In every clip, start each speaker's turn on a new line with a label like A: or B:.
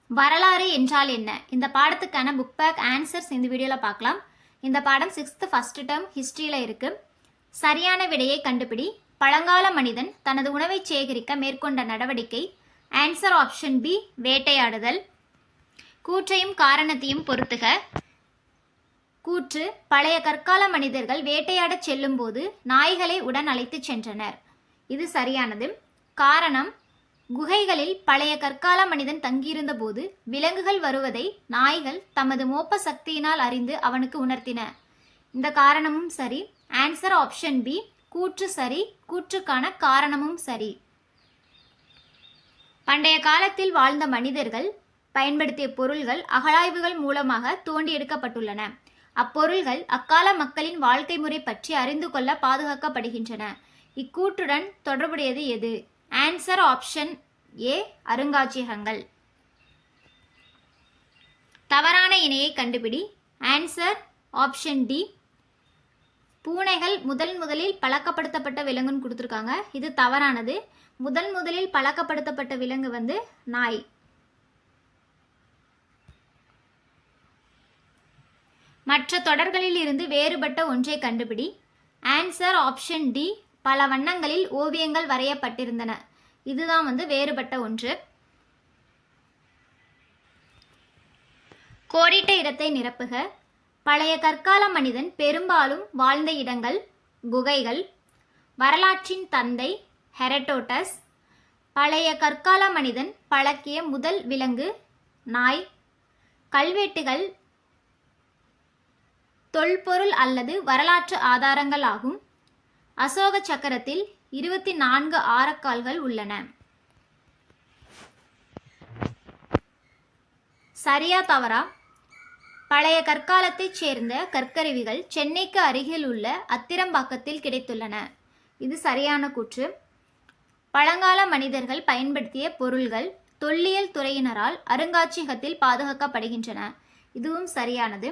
A: வரலாறு என்றால் என்ன? இந்த பாடத்துக்கான புக் பேக் ஆன்சர்ஸ் இந்த வீடியோவில் பார்க்கலாம். இந்த பாடம் 6th ஃபர்ஸ்ட் டேர்ம் ஹிஸ்ட்ரியில் இருக்கு. சரியான விடையை கண்டுபிடி. பழங்கால மனிதன் தனது உணவை சேகரிக்க மேற்கொண்ட நடவடிக்கை. ஆன்சர் ஆப்ஷன் பி, வேட்டையாடுதல். கூற்றையும் காரணத்தையும் பொறுத்துக. கூற்று: பழைய கற்கால மனிதர்கள் வேட்டையாடச் செல்லும் போது நாய்களை உடன் அழைத்துச் சென்றனர். இது சரியானது. காரணம்: குகைகளில் பழைய கற்கால மனிதன் தங்கியிருந்த போது விலங்குகள் வருவதை நாய்கள் தமது மோப்ப சக்தியினால் அறிந்து அவனுக்கு உணர்த்தின. இந்த காரணமும் சரி. ஆன்சர் ஆப்ஷன் பி, கூற்று சரி. கூற்றுக்கான காரணமும் சரி. பண்டைய காலத்தில் வாழ்ந்த மனிதர்கள் பயன்படுத்திய பொருள்கள் அகழாய்வுகள் மூலமாக தோண்டி எடுக்கப்பட்டுள்ளன. அப்பொருள்கள் அக்கால மக்களின் வாழ்க்கை முறை பற்றி அறிந்து கொள்ள பாதுகாக்கப்படுகின்றன. இக்கூற்றுடன் தொடர்புடையது எது? ஆன்சர் ஆப்ஷன் ஏ, அருங்காட்சியகங்கள். தவறான இணையை கண்டுபிடி. ஆன்சர் ஆப்ஷன் டி, பூனைகள் முதலில் பழக்கப்படுத்தப்பட்ட விலங்குன்னு கொடுத்துருக்காங்க. இது தவறானது. முதலில் பழக்கப்படுத்தப்பட்ட விலங்கு நாய். மற்ற தொடர்களில் இருந்து வேறுபட்ட ஒன்றை கண்டுபிடி. ஆன்சர் ஆப்ஷன் டி, பல வண்ணங்களில் ஓவியங்கள் வரையப்பட்டிருந்தன. இதுதான் வேறுபட்ட ஒன்று. கோடிட்ட இடத்தை நிரப்புக. பழைய கற்கால மனிதன் பெரும்பாலும் வாழ்ந்த இடங்கள்: குகைகள். வரலாற்றின் தந்தை ஹெரடோட்டஸ். பழைய கற்கால மனிதன் பழக்கிய முதல் விலங்கு நாய். கல்வெட்டுகள் தொல்பொருள் அல்லது வரலாற்று ஆதாரங்கள் ஆகும். அசோக சக்கரத்தில் 24 ஆரக்கால்கள் உள்ளன. சரியா தவறா? பழைய கற்காலத்தைச் சேர்ந்த கற்கருவிகள் சென்னைக்கு அருகில் உள்ள அத்திரம்பாக்கத்தில் கிடைத்துள்ளன. இது சரியான கூற்று. பழங்கால மனிதர்கள் பயன்படுத்திய பொருள்கள் தொல்லியல் துறையினரால் அருங்காட்சியகத்தில் பாதுகாக்கப்படுகின்றன. இதுவும் சரியானது.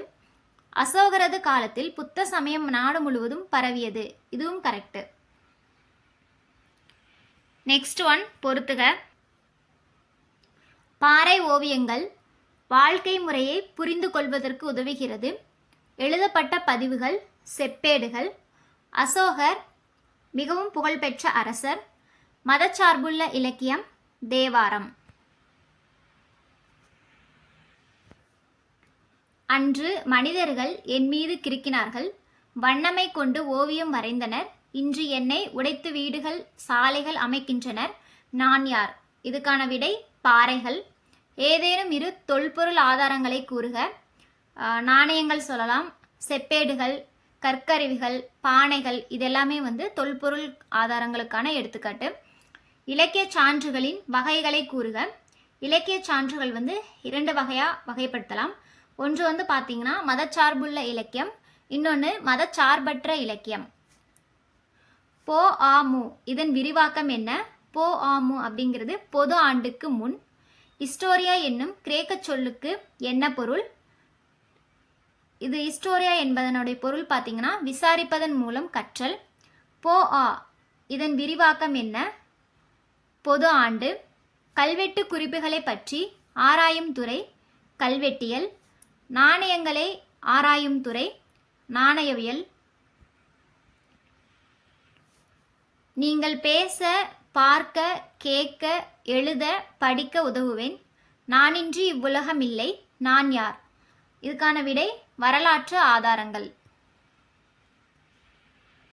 A: அசோகரது காலத்தில் புத்த சமயம் நாடு முழுவதும் பரவியது. இதுவும் கரெக்ட். நெக்ஸ்ட் ஒன் பொறுத்துக. பாறை ஓவியங்கள் வாழ்க்கை முறையை புரிந்து கொள்வதற்கு உதவுகிறது. எழுதப்பட்ட பதிவுகள், செப்பேடுகள். அசோகர் மிகவும் புகழ்பெற்ற அரசர். மதச்சார்புள்ள இலக்கியம், தேவாரம். அன்று மனிதர்கள் என் மீது கிறுக்கினார்கள். வண்ணமை கொண்டு ஓவியம் வரைந்தனர். இன்று என்னை உடைத்து வீடுகள், சாலைகள் அமைக்கின்றனர். நான் யார்? இதுக்கான விடை பாறைகள். ஏதேனும் இரு தொல்பொருள் ஆதாரங்களை கூறுக. நாணயங்கள் சொல்லலாம், செப்பேடுகள், கற்கருவிகள், பானைகள். இதெல்லாமே தொல்பொருள் ஆதாரங்களுக்கான எடுத்துக்காட்டு. இலக்கிய சான்றுகளின் வகைகளை கூறுக. இலக்கிய சான்றுகள் 2 வகையாக வகைப்படுத்தலாம். ஒன்று பார்த்தீங்கன்னா மதச்சார்புள்ள இலக்கியம், இன்னொன்று மதச்சார்பற்ற இலக்கியம். போ ஆ மு இதன் விரிவாக்கம் என்ன? போ ஆ மு அப்படிங்கிறது பொது ஆண்டுக்கு முன். ஹிஸ்டோரியா என்னும் கிரேக்க சொல்லுக்கு என்ன பொருள்? இது ஹிஸ்டோரியா என்பதனுடைய பொருள் பார்த்தீங்கன்னா விசாரிப்பதன் மூலம் கற்றல். போ ஆ இதன் விரிவாக்கம் என்ன? பொது ஆண்டு. கல்வெட்டு குறிப்புகளை பற்றி ஆராயும் துறை கல்வெட்டியல். நாணயங்களை ஆராயும் துறை நாணயவியல். நீங்கள் பேச, பார்க்க, கேட்க, எழுத, படிக்க உதவுவேன். நானின்றி இவ்வுலகம் இல்லை. நான் யார்? இதுக்கான விடை வரலாற்று ஆதாரங்கள்.